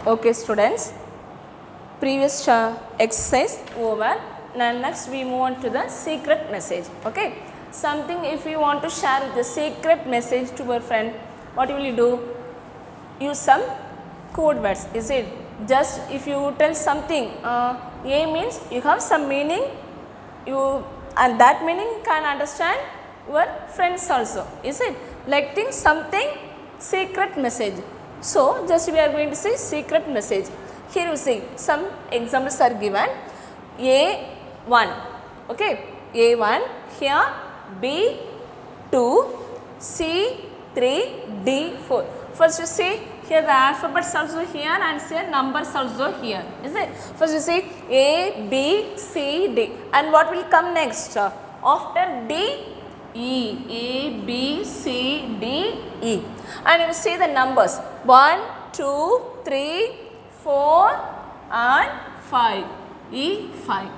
Okay students, previous exercise over. Now next we move on to the secret message. Okay, something if you want to share the secret message to your friend, what will you do? Use some code words. Is it just if you tell something A means you have some meaning, you and that meaning can understand your friends also. Is it like think something secret message? So just we are going to say secret message. Here you see some examples are given. A1, okay, A1, here B2, C3, D4. First you see here the alphabets also here and say numbers also here. Is it? First you see A, B, C, D, and what will come next? After D, E, A, B, C, D, E, and you see the numbers 1, 2, 3, 4 and 5, E5.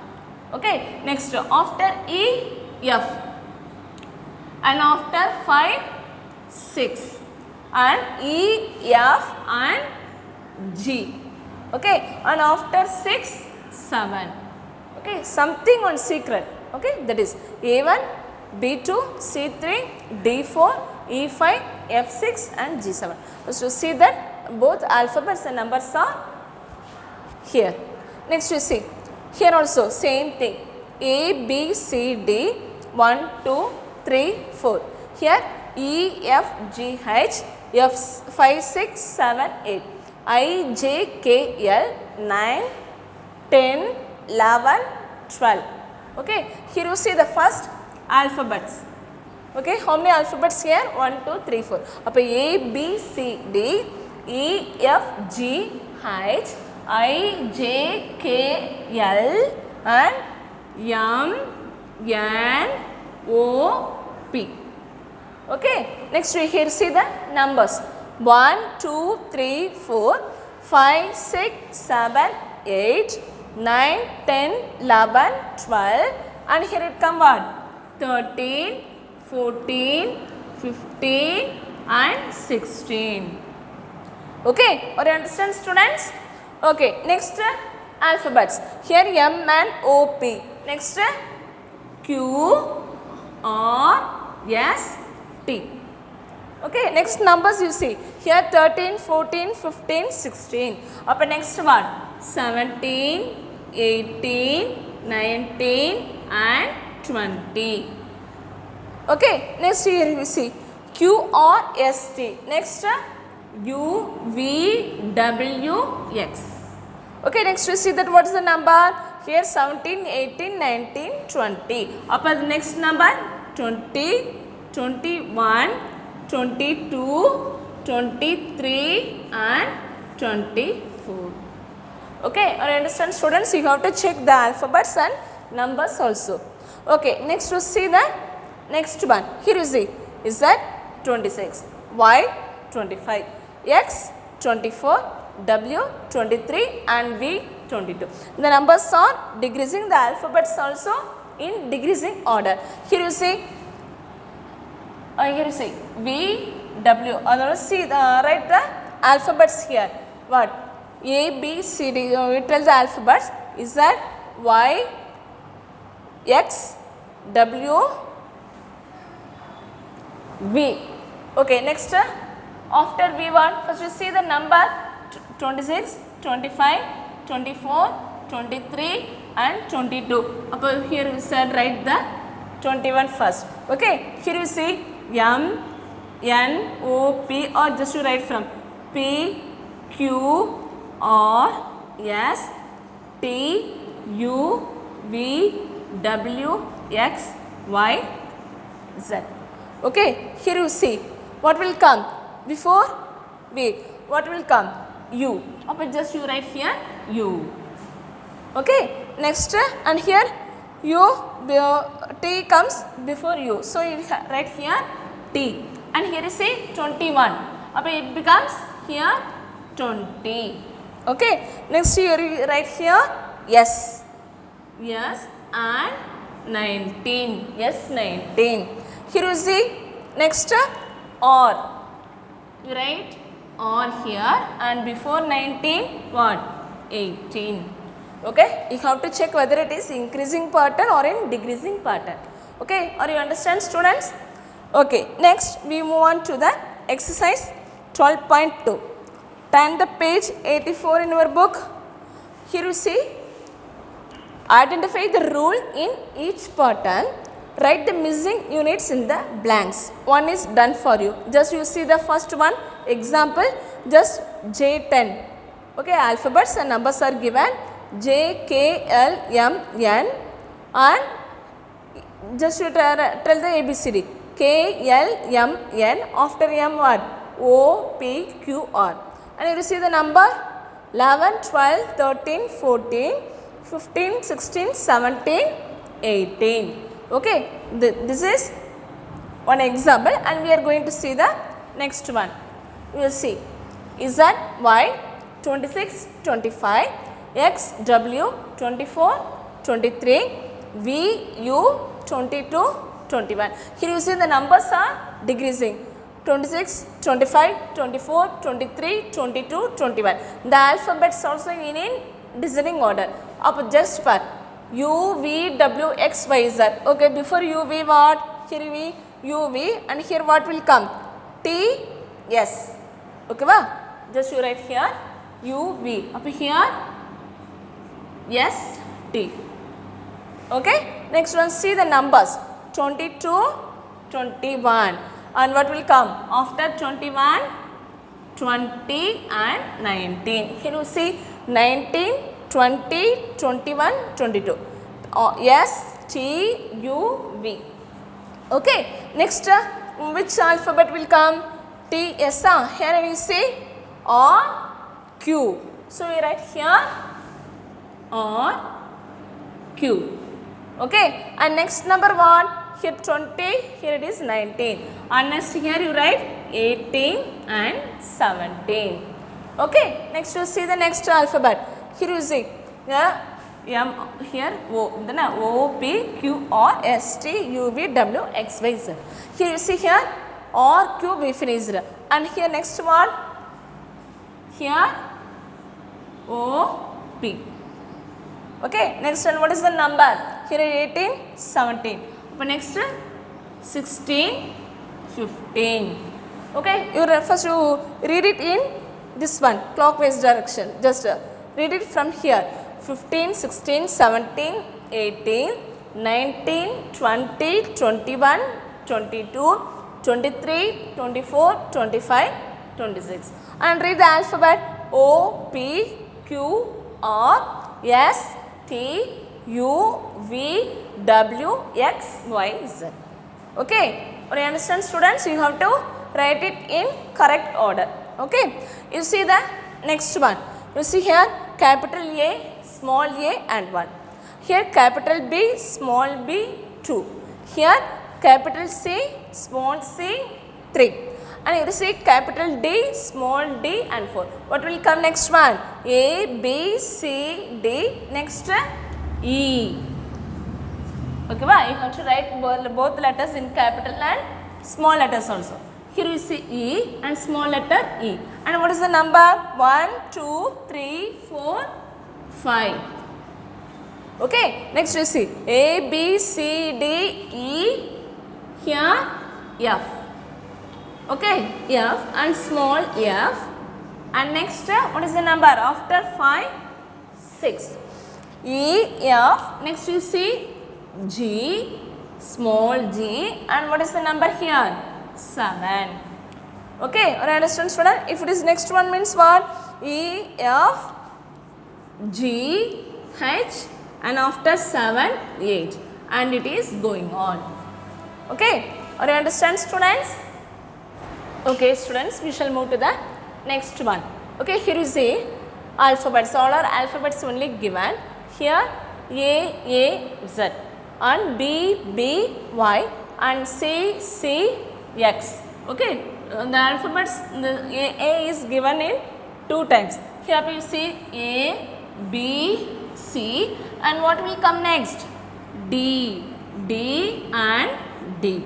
Okay, next after E, F, and after 5, 6, and E, F and G. Okay, and after 6, 7. Okay, something on secret. Okay, that is A1, B2, C3, D4, E5, F6 and G7. So you see that both alphabets and numbers are here. Next you see here also same thing, A, B, C, D, 1, 2, 3, 4. Here E, F, G, H, F 5, 6, 7, 8, I, J, K, L, 9, 10, 11, 12. Okay, here you see the first alphabets. Okay, how many alphabets here? 1, 2, 3, 4. Up A, B, C, D, E, F, G, H, I, J, K, L and M, N, O, P. Okay, next we here see the numbers 1, 2, 3, 4, 5, 6, 7, 8, 9, 10, 11, 12 and here it come what? 13, 14, 15 and 16. Okay, or you understand students? Okay, next alphabets. Here M and O, P. Next Q, R, S, T. Okay, next numbers you see. Here 13, 14, 15, 16. Up next one 17, 18, 19 and 20. Okay, next here you see Q, R, S, T. Next U, V, W, X. Okay, next we see that what is the number? Here 17, 18, 19, 20. Up the next number 20, 21, 22, 23 and 24. Okay, I understand students, you have to check the alphabets and numbers also. Okay, next we see the next one. Here you see Z 26, Y 25, X 24, W 23 and V 22. The numbers are decreasing, the alphabets also in decreasing order. Here you see V, W, otherwise see write the alphabets here. What? A, B, C, D, we tell the alphabets Z, Y, X, W, V. Okay, next after V1, first we see the number 26, 25, 24, 23 and 22. Up here we said write the 21 first. Okay, here you see M, N, O, P or just you write from P, Q, R, S, T, U, V, W, X, Y, Z. Okay, here you see what will come before V, what will come? U. Okay, just you write here U. Okay, next and here U, T comes before U. So you write here T and here you say 21. Okay, it becomes here 20. Okay, next you write here S. Yes and 19. Yes, 19. Here you see next R. You write or here, and before 19 what? 18. Okay, you have to check whether it is increasing pattern or in decreasing pattern. Okay, are you understand, students? Okay, next we move on to the exercise 12.2. Turn the page 84 in your book. Here you see, identify the rule in each pattern. Write the missing units in the blanks. One is done for you. Just you see the first one. Example, just J10. Okay, alphabets and numbers are given. J, K, L, M, N, and just you tell the ABCD. K, L, M, N. After M what? O, P, Q, R. And you see the number 11, 12, 13, 14, 15, 16, 17, 18. Okay, this is one example, and we are going to see the next one. You will see Z, Y, 26, 25, X, W, 24, 23, V, U, 22, 21. Here you see the numbers are decreasing. 26, 25, 24, 23, 22, 21. The alphabets also in descending order. Up just part U, V, W, X, Y, Z. Okay, before U, V what? Here V, U, V, and here what will come? T, S. Okay, va? Just you write here U, V. Up here S, T. Okay, next one, see the numbers 22, 21. And what will come after 21? 20 and 19. Here you see 19, 20, 21, 22. S, T, U, V. Okay. Next, which alphabet will come? T, S. Here we see R, Q. So we write here R, Q. Okay. And next number what? Here 20, here it is 19. And next here you write 18 and 17. Okay. Next you see the next alphabet. Here you see M, here O, then O, P, Q, R, S, T, U, V, W, X, Y, Z. Here you see here R, Q, we finished. And here next one, here O, P. Okay. Next one, what is the number? Here 18, 17. But next 16, 15. Okay, you first you read it in this one clockwise direction. Just read it from here. 15, 16, 17, 18, 19, 20, 21, 22, 23, 24, 25, 26. And read the alphabet O, P, Q, R, S, T, U, V, W, X, Y, Z. Okay. You understand, students? You have to write it in correct order. Okay. You see the next one. You see here capital A, small a and 1. Here capital B, small b 2. Here capital C, small c 3. And you see capital D, small d and 4. What will come next one? A, B, C, D. Next E. Okay, well, you have to write both letters in capital and small letters also. Here you see E and small letter E. And what is the number? 1, 2, 3, 4, 5. Okay, next you see A, B, C, D, E. Here F. Okay, F and small f. And next, what is the number? After 5, 6. E, F. Next you see G, small g. And what is the number here? 7. Okay, or understand, student? If it is next one means what? E, F, G, H, and after 7, 8. And it is going on. Okay, or you understand, students? Okay, students, we shall move to the next one. Okay, here you see alphabets. All are alphabets only given. Here A, Z, and B, Y, and C, X. Okay, the alphabets, the A is given in 2 times. Here you see A, B, C, and what will come next? D and D.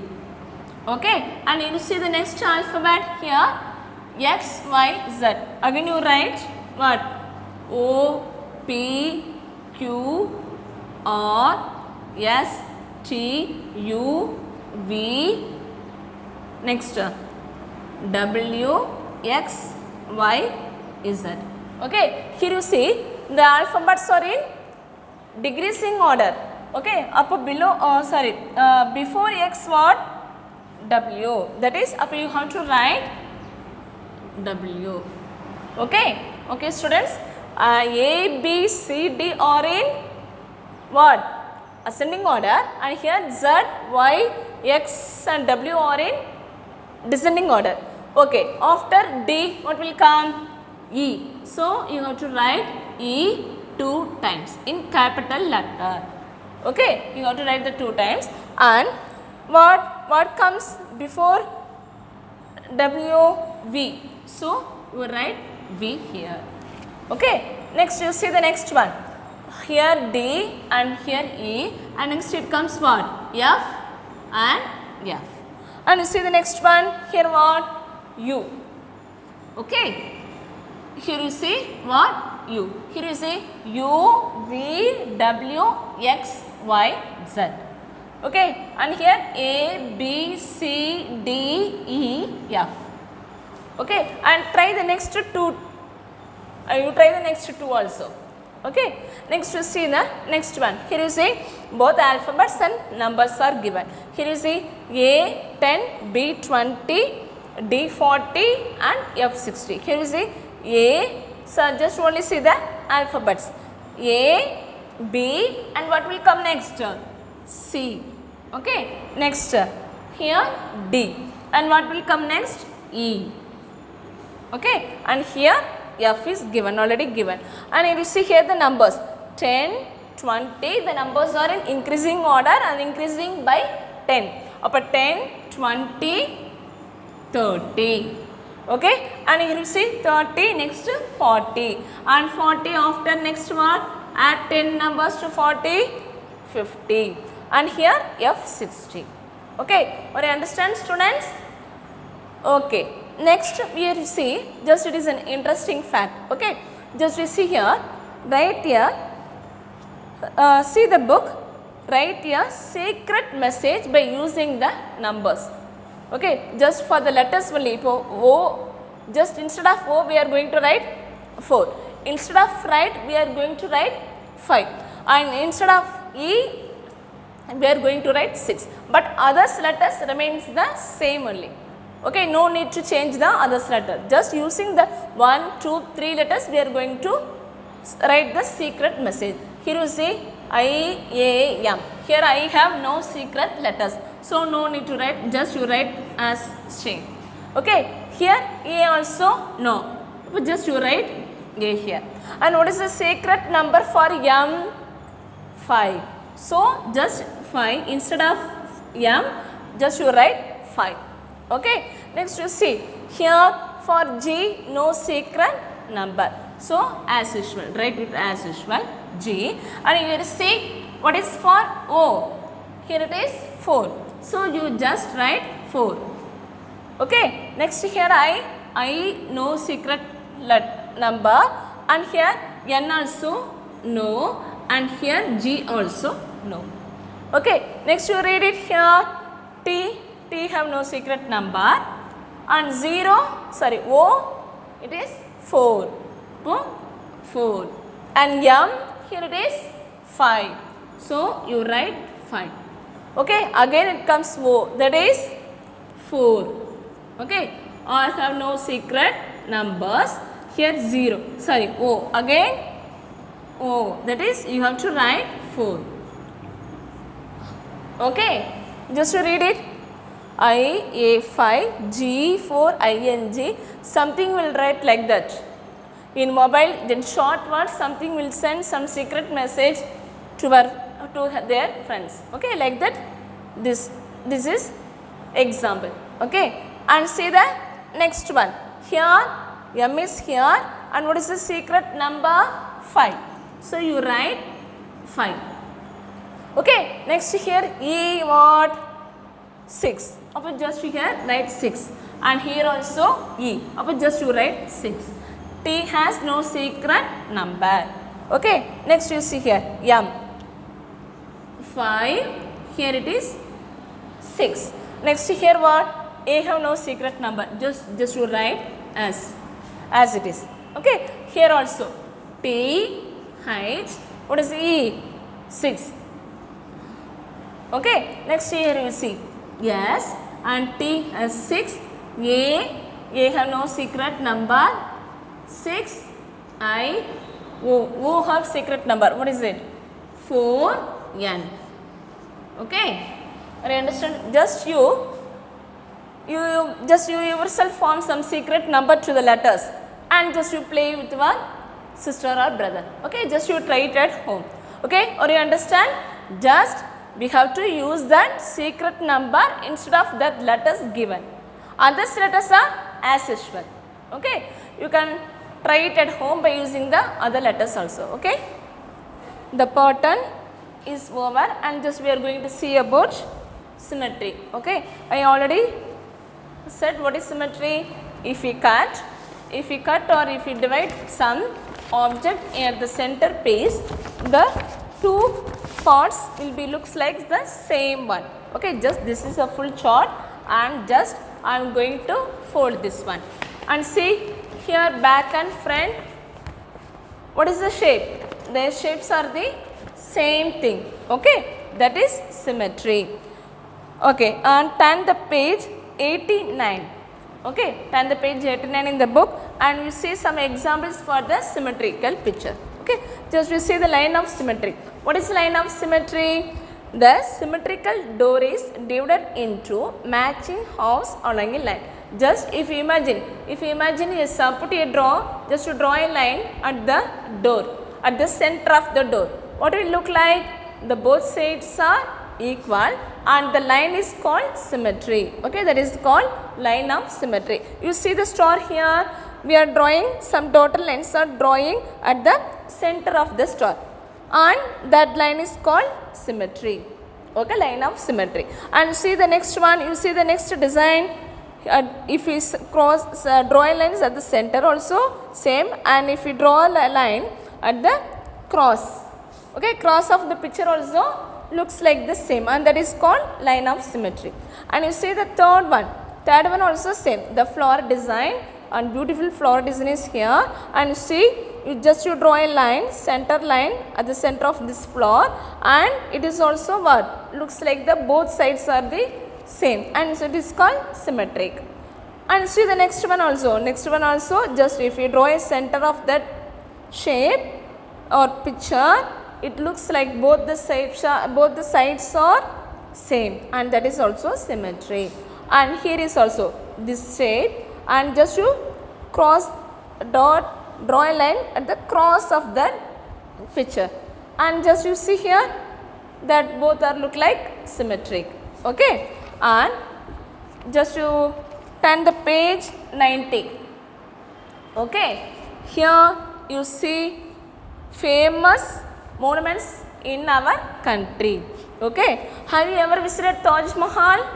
Okay, and you see the next alphabet here X, Y, Z. Again you write what? O, P, Q, R, S, T, U, V. Next W, X, Y, Z. Okay. Here you see the alphabets are in decreasing order. Okay. Up below, before X what? W. That is up you have to write W. Okay. Okay students. A, B, C, D are in what? Ascending order, and here Z, Y, X and W are in descending order. Okay. After D what will come? E. So you have to write E 2 times in capital letter. Okay. You have to write the 2 times. And what comes before W? V. So you write V here. Okay. Next you see the next one. Here D and here E, and next it comes what? F and F. And you see the next one, here what? U. Okay. Here you see what? U. Here you see U, V, W, X, Y, Z. Okay. And here A, B, C, D, E, F. Okay. And try the next 2. You try the next 2 also. Okay. Next you see the next one. Here you see both alphabets and numbers are given. Here you see A 10, B 20, D 40 and F 60. Here you see A, so just only see the alphabets. A, B, and what will come next? C. Okay. Next here D, and what will come next? E. Okay. And here F is given, already given. And you see here the numbers 10, 20, the numbers are in increasing order and increasing by 10. Upper 10, 20, 30. Okay. And here you see 30, next 40. And 40 after next one, add 10 numbers to 40, 50. And here F 60. Okay. Or you understand students? Okay. Next here you see, just it is an interesting fact. Okay. Just we see here, right here, see the book, write here secret message by using the numbers. Okay. Just for the letters only, O, just instead of O we are going to write 4. Instead of write we are going to write 5. And instead of E we are going to write 6. But others letters remains the same only. Okay, no need to change the others letter. Just using the 1, 2, 3 letters we are going to write the secret message. Here you see I, A, M. Here I have no secret letters. So no need to write, just you write as string. Okay, here A also no. Just you write A here. And what is the secret number for M? 5. So just 5 instead of M, just you write 5. Okay. Next you see here for G no secret number. So as usual, write it as usual G. And you will see what is for O. Here it is 4. So you just write 4. Okay. Next here I no secret number, and here N also no, and here G also no. Okay. Next you read it here T have no secret number, and O it is 4. 4. And M here it is 5. So you write 5. Okay. Again it comes O, that is 4. Okay. All have no secret numbers. Here O. Again O, that is you have to write 4. Okay. Just to read it. I, A5, G4, ING, something will write like that. In mobile, then short words, something will send some secret message to their friends. Okay, like that. This is example. Okay, and see the next one. Here, M is here, and what is the secret number? 5. So you write 5. Okay, next here E what? 6. Just here write 6. and here also E. Just you write 6. T has no secret number. Okay, next you see here M. 5, here it is 6. Next here what? A have no secret number. Just you write as it is. Okay, here also T, H, what is E? 6. Okay, next here you see S and T has 6. A have no secret number. 6. I, O have secret number. What is it? 4, N. Okay, are you understand? Just you yourself form some secret number to the letters and just you play with your sister or brother. Okay, just you try it at home. Okay, or you understand? Just we have to use that secret number instead of that letters given. Other letters are as usual. Okay, you can try it at home by using the other letters also. Okay, the pattern is over and just we are going to see about symmetry. Okay, I already said what is symmetry. If we cut or if we divide some object at the center piece, the two parts will be looks like the same one. Okay, just this is a full chart and just I am going to fold this one and see here back and front. What is the shape? Their shapes are the same thing. Okay, that is symmetry. Okay, and turn the page 89. Okay, turn the page 89 in the book and you see some examples for the symmetrical picture. Okay, just you see the line of symmetry. What is line of symmetry? The symmetrical door is divided into matching halves along a line. Just if you imagine yes, put a draw, just to draw a line at the door, at the center of the door. What will it look like? The both sides are equal and the line is called symmetry. Okay, that is called line of symmetry. You see the star here, we are drawing some dotted lines are drawing at the center of the star and that line is called symmetry. Okay, line of symmetry. And see the next one, you see the next design. If we draw a line at the center also same, and if we draw a line at the cross, okay, cross of the picture also looks like the same and that is called line of symmetry. And you see the third one also same, the flower design and beautiful flower design is here and you see you draw a line, center line at the center of this flower and it is also what looks like the both sides are the same and so it is called symmetric. And see the next one also just if you draw a center of that shape or picture, it looks like both the sides are same and that is also symmetry. And here is also this shape and just you draw a line at the cross of that picture and just you see here that both are look like symmetric. Okay, and just you turn the page 90. Okay, here you see famous monuments in our country. Okay, have you ever visited Taj Mahal?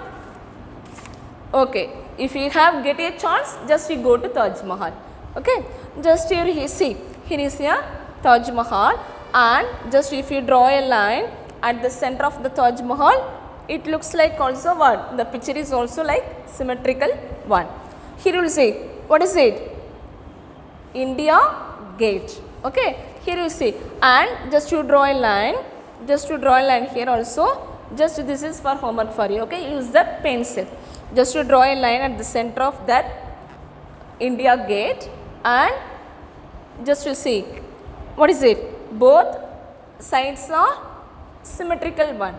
Okay, if you have get a chance, just you go to Taj Mahal. Okay, just here you see, here is here Taj Mahal and just if you draw a line at the center of the Taj Mahal, it looks like also what? The picture is also like symmetrical one. Here you will see, what is it? India Gate. Okay, here you see and just you draw a line, here also, just this is for homework for you. Okay, use the pencil. Just to draw a line at the center of that India Gate and just you see, what is it? Both sides are symmetrical one.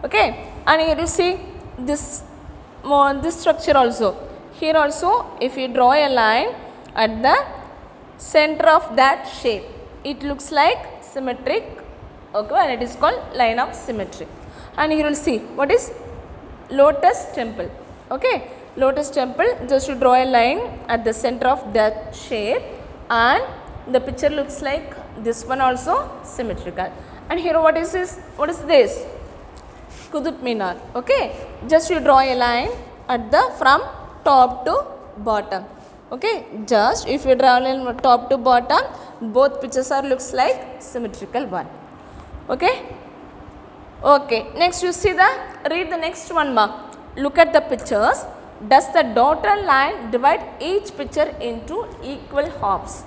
Okay, and here you see this structure also. Here also if you draw a line at the center of that shape, it looks like symmetric. Okay, and it is called line of symmetry. And here you will see what is Lotus Temple. Okay, Lotus Temple, just to draw a line at the center of that shape and the picture looks like this one also symmetrical. And here what is this? Qutub Minar. Okay, just you draw a line at the from top to bottom. Okay, just if you draw a line from top to bottom, both pictures are looks like symmetrical one. Okay. Okay, next you see read the next one mark. Look at the pictures. Does the dotted line divide each picture into equal halves?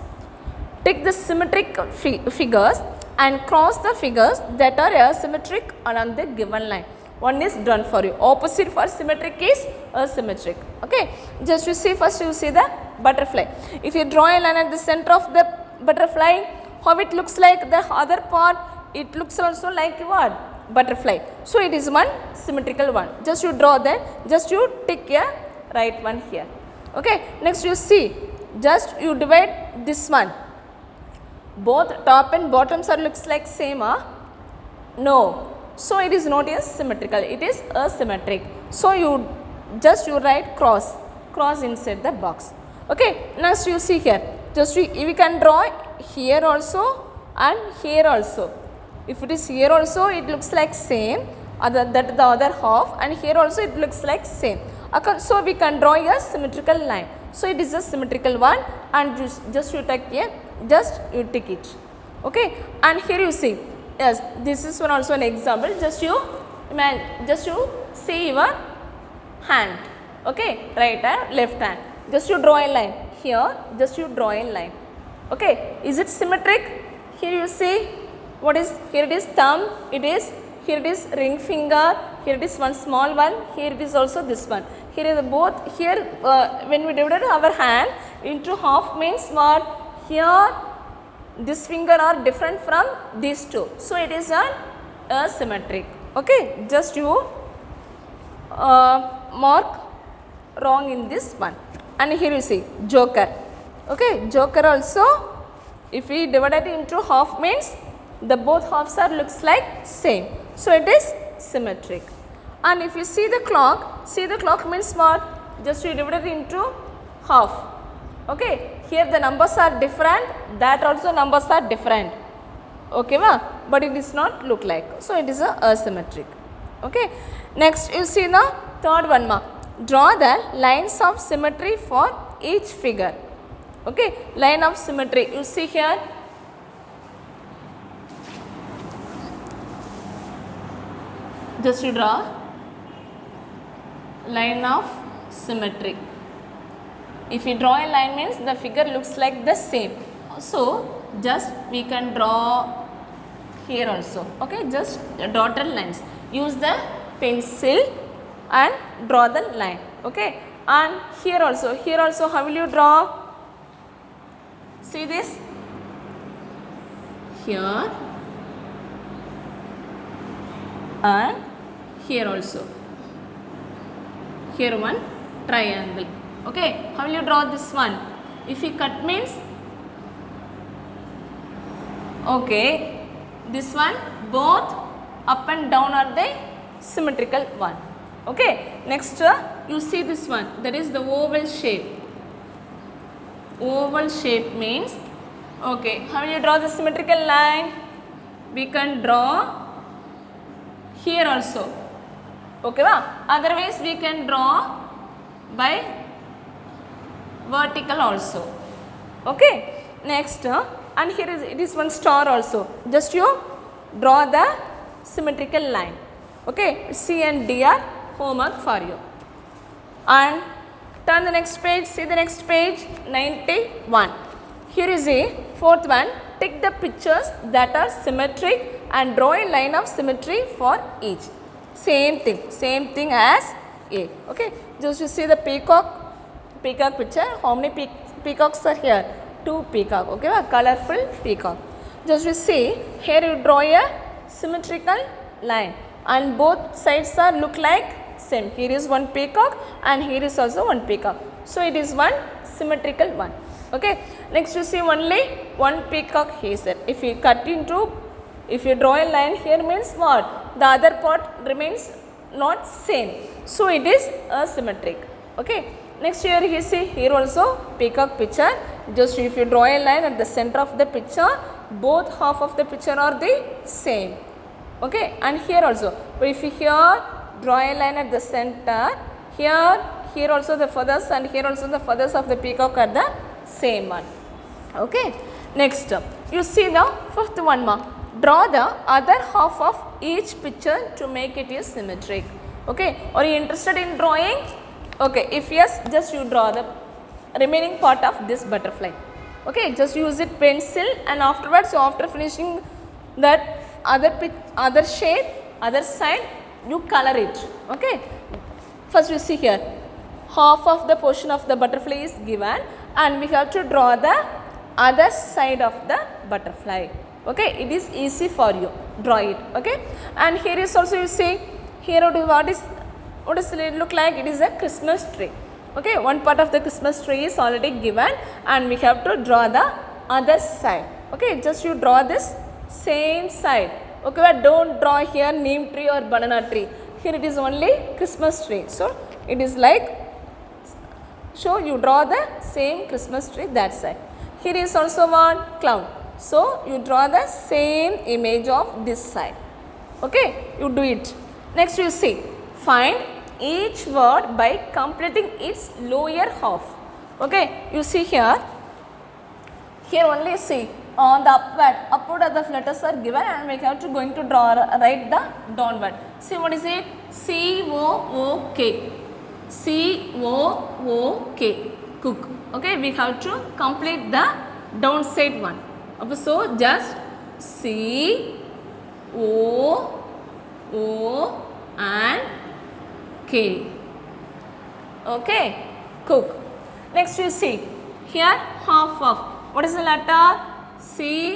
Take the symmetric figures and cross the figures that are asymmetric along the given line. One is done for you. Opposite for symmetric is asymmetric. Okay, just you see, first you see the butterfly. If you draw a line at the center of the butterfly, how it looks like the other part, it looks also like what? Butterfly. So it is one symmetrical one. Just you draw that, just you tick a right one here. Okay, next you see, just you divide this one. Both top and bottoms are looks like same, no. So it is not as symmetrical, it is asymmetric. So you just you write cross inside the box. Okay, next you see here, just we can draw here also and here also. If it is here also, it looks like same, that the other half, and here also it looks like same. So we can draw a symmetrical line. So it is a symmetrical one, and just you take here, just you tick it. Okay, and here you see, yes, this is one also an example. Just you imagine, just you see your hand. Okay, right hand, left hand. Just you draw a line here. Just you draw a line. Okay, is it symmetric? Here you see. What is here? It is thumb. It is here. It is ring finger. Here it is one small one. Here it is also this one. Here is both. Here when we divided our hand into half means what? Here this finger are different from these two. So it is an asymmetric. Okay. Just you mark wrong in this one. And here you see joker. Okay. Joker also, if we divide it into half means the both halves are looks like same. So it is symmetric. And if you see the clock means what? Just you divide it into half. Okay. Here the numbers are different, that also numbers are different. Okay, but it is not look like. So it is a asymmetric. Okay. Next you see the third one mark. Draw the lines of symmetry for each figure. Okay. Line of symmetry. You see here. Just you draw line of symmetry. If you draw a line means the figure looks like the same. So just we can draw here also. Okay, just dotted lines. Use the pencil and draw the line. Okay, and here also how will you draw? See this here and here also. Here one triangle. Okay, how will you draw this one? If you cut means, okay, this one both up and down are the symmetrical one. Okay, next you see this one, that is the oval shape. Oval shape means, okay, how will you draw the symmetrical line? We can draw here also. Okay, otherwise we can draw by vertical also. Okay, next and here is it is one star also. Just you draw the symmetrical line. Okay, C and D are homework for you. And turn the next page, see the next page, 91. Here is a fourth one. Take the pictures that are symmetric and draw a line of symmetry for each. Same thing as A. Okay, just you see the peacock picture. How many peacocks are here? 2 peacock. Okay, colorful peacock. Just you see here you draw a symmetrical line and both sides are look like same. Here is one peacock and here is also one peacock. So it is one symmetrical one. Okay, next you see only one peacock here. If you cut into, if you draw a line here means what? The other part remains not same. So it is asymmetric. Okay. Next here you see here also peacock picture. Just if you draw a line at the center of the picture, both half of the picture are the same. Okay, and here also, but if you here draw a line at the center, here also the feathers and here also the feathers of the peacock are the same one. Okay. Next, you see the fifth one ma. Draw the other half of each picture to make it is symmetric. Okay. Are you interested in drawing? Okay. If yes, just you draw the remaining part of this butterfly. Okay. Just use it pencil and afterwards, so after finishing that other shade, other side, you color it. Okay. First you see here, half of the portion of the butterfly is given and we have to draw the other side of the butterfly. Okay, it is easy for you, draw it. Okay, and here is also you see, here what does it look like? It is a Christmas tree. Okay, one part of the Christmas tree is already given and we have to draw the other side. Okay, just you draw this same side. Okay, but don't draw here neem tree or banana tree. Here it is only Christmas tree. So it is like, so you draw the same Christmas tree that side. Here is also one cloud. So you draw the same image of this side. Okay, you do it. Next you see, find each word by completing its lower half. Okay, you see here. Here only see on the upward of the letters are given and we have to going to write the downward. See what is it? C-O-O-K. C-O-O-K. Cook. Okay, we have to complete the downside one. So just C-O-O and K. Okay, cook. Next you see, here half of, what is the letter? C-H-E-C-K.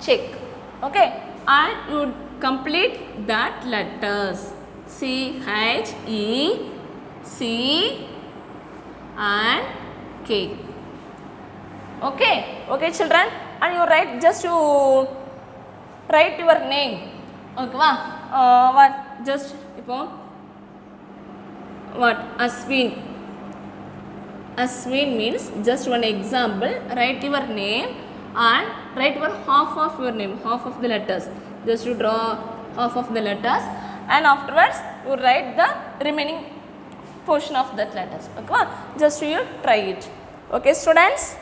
Check. Okay, and you complete that letters. C-H-E-C and K. Okay, okay children, and you write, just you write your name. Okay, what? Just what? Aswin. Aswin means just one example. Write your name and write your half of your name, half of the letters. Just you draw half of the letters and afterwards you write the remaining portion of that letters. Okay, just you try it. Okay, students.